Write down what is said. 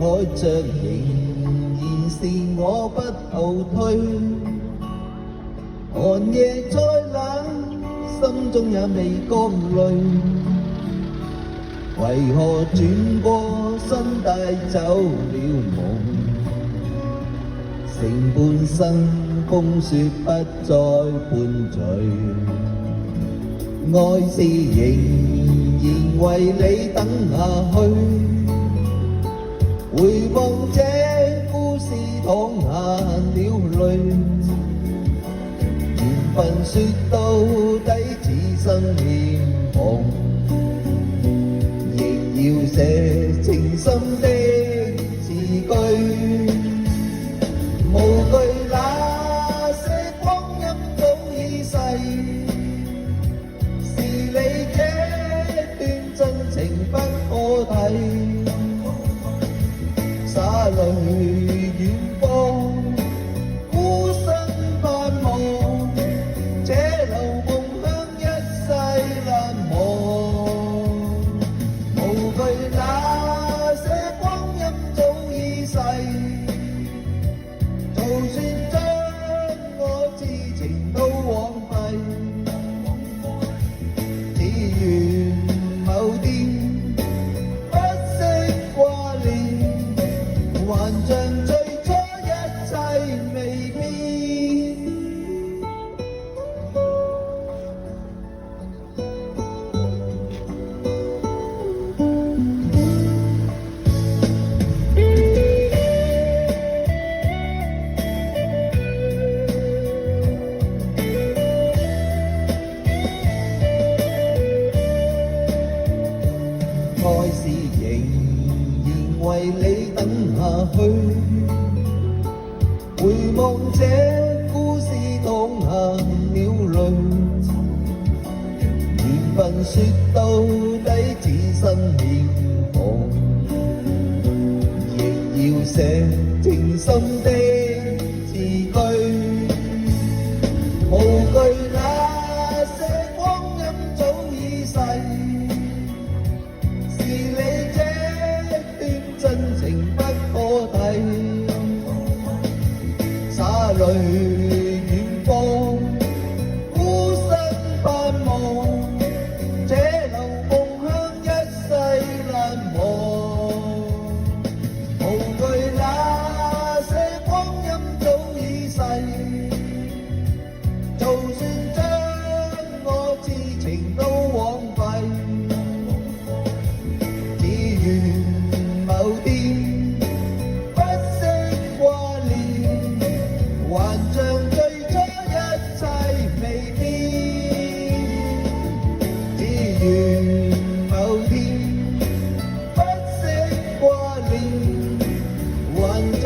愛着仍然是我不後退，寒夜再冷，心中也未覺累。為何轉過身帶走了夢？成半生風雪不再伴隨，愛是仍然為你等下去。回望這故事淌下了淚，緣分說到底只生面龐，仍要寫情深的字句。無懼那些光陰早已逝，是你這段真情不可替。灑淚遠方，孤身盼望，這流夢鄉一世難忘。無懼那些光陰早已逝，就算將我痴情都枉費，只願某天不息掛念，還像最初一切未變。愛是仍然為你等下去，回望這故事淌下了淚，緣分說到底只生面龐，亦要寫情深的字句。無懼那些光陰早已逝，是你這段真情不可替。灑淚遠方，孤身盼望，這流夢鄉一世難忘。無懼那些光陰早已逝，就算將我痴情都枉費，只願某天不息掛念，還像最初一切未變。只願某天不息掛念，還像